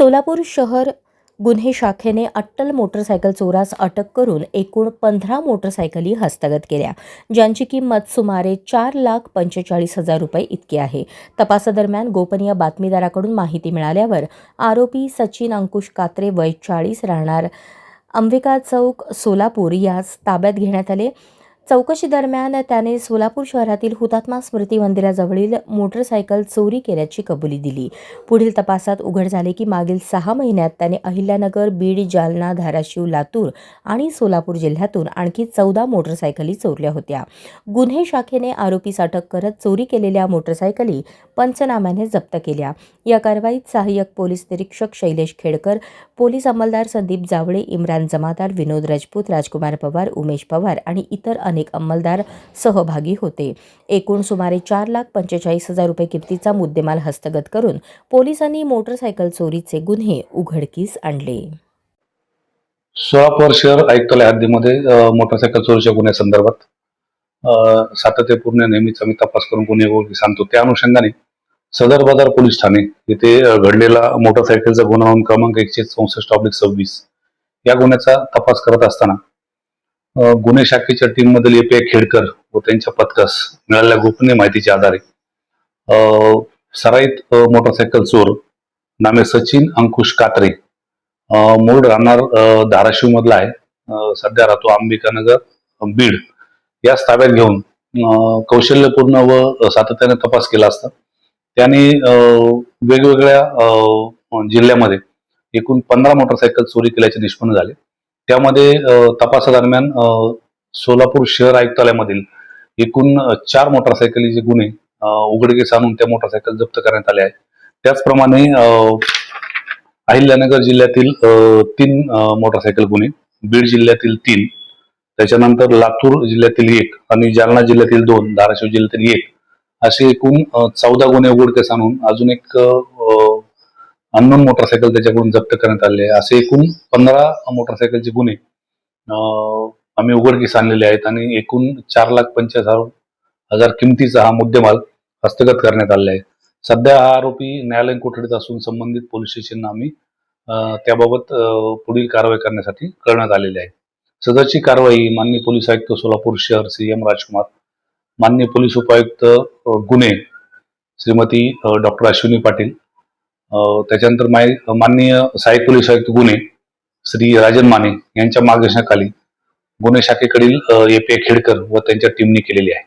सोलापूर शहर गुन्हे शाखेने अट्टल मोटरसायकल चोरास अटक करून एकूण 15 मोटरसायकली हस्तगत केल्या, ज्यांची किंमत सुमारे 4,45,000 रुपये इतकी आहे. तपासादरम्यान गोपनीय बातमीदाराकडून माहिती मिळाल्यावर आरोपी सचिन अंकुश कात्रे वय 40 राहणार अंबिका चौक सोलापूर यास ताब्यात घेण्यात आले. चौकशी दरम्यान त्याने सोलापूर शहरातील हुतात्मा स्मृती मंदिराजवळील मोटरसायकल चोरी केल्याची कबुली दिली. पुढील तपासात उघड झाले की मागील 6 महिन्यात त्याने अहिल्यानगर, बीड, जालना, धाराशिव, लातूर आणि सोलापूर जिल्ह्यातून आणखी 14 मोटरसायकली चोरल्या होत्या. गुन्हे शाखेने आरोपीस अटक करत चोरी केलेल्या मोटरसायकली पंचनाम्याने जप्त केल्या. या कारवाईत सहाय्यक पोलीस निरीक्षक शैलेश खेडकर, पोलीस अंमलदार संदीप जावळे, इम्रान जमादार, विनोद राजपूत, राजकुमार पवार, उमेश पवार आणि इतर अनेक अंमलदार सहभागी होते. एकूण सुमारे 4,45,000 रुपये किमतीचा मुद्देमाल हस्तगत करून पोलिसांनी मोटरसायकल चोरीचे गुन्हे उघडकीस आणले. सोलापूर शहर आयुक्तालय हद्दीमध्ये मोटरसायकल चोरीच्या गुन्ह्यासंदर्भात सातत्यपूर्ण नेहमीच आम्ही तपास करून गुन्हे उघडकीस आणतो. त्या अनुषंगाने सदर बाजार पोलीस ठाणे येथे घडलेला मोटरसायकलचा गुन्हा नोंद क्रमांक 164/26 या गुन्ह्याचा तपास करत असताना गुन्हे शाखेच्या टीम मधील ए.पी.आय. खेडकर व त्यांच्या पथकास मिळालेल्या गोपनीय माहितीच्या आधारे सराईत मोटरसायकल चोर नामे सचिन अंकुश कात्रे, मूळ राहणार धाराशिव मधला आहे, सध्या राहतो अंबिकानगर, बीड यास ताब्यात घेऊन कौशल्यपूर्ण व सातत्याने तपास केला असता त्याने वेगवेगळ्या जिल्ह्यामध्ये एकूण 15 मोटरसायकल चोरी केल्याचे निष्पन्न झाले. त्यामध्ये तपासादरम्यान सोलापूर शहर आयुक्तालयामधील एकूण 4 मोटरसायकलीचे गुन्हे उघडकीस आणून त्या मोटरसायकल जप्त करण्यात आले आहेत. त्याचप्रमाणे अहिल्यानगर जिल्ह्यातील 3 मोटरसायकल गुन्हे, बीड जिल्ह्यातील 3, त्याच्यानंतर लातूर जिल्ह्यातील 1 आणि जालना जिल्ह्यातील 2, धाराशिव जिल्ह्यातील 1 असे एकूण 14 गुन्हे उघडकीस आणून अजून एक अननोन मोटरसायकल त्याच्याकडून जप्त करण्यात आले आहे. असे एकूण 15 मोटरसायकलचे गुन्हे आम्ही उघडकीस आणलेले आहेत आणि एकूण 4,45,000 किमतीचा हा मुद्देमाल हस्तगत करण्यात आलेला आहे. सध्या हा आरोपी न्यायालयीन कोठडीत असून संबंधित पोलीस स्टेशनला आम्ही त्याबाबत पुढील कारवाई करण्यासाठी कळवण्यात आलेली आहे. सदरची कारवाई माननीय पोलीस आयुक्त सोलापूर शहर CM राजकुमार, माननीय पोलीस उपायुक्त गुन्हे श्रीमती डॉक्टर अश्विनी पाटील, त्याच्यानंतर माननीय सहाय्यक पोलीस आयुक्त गुन्हे श्री राजन माने यांच्या मार्गदर्शनाखाली गुन्हे शाखेकडील ए.पी.आय. खेडकर व त्यांच्या टीमने केलेली आहे.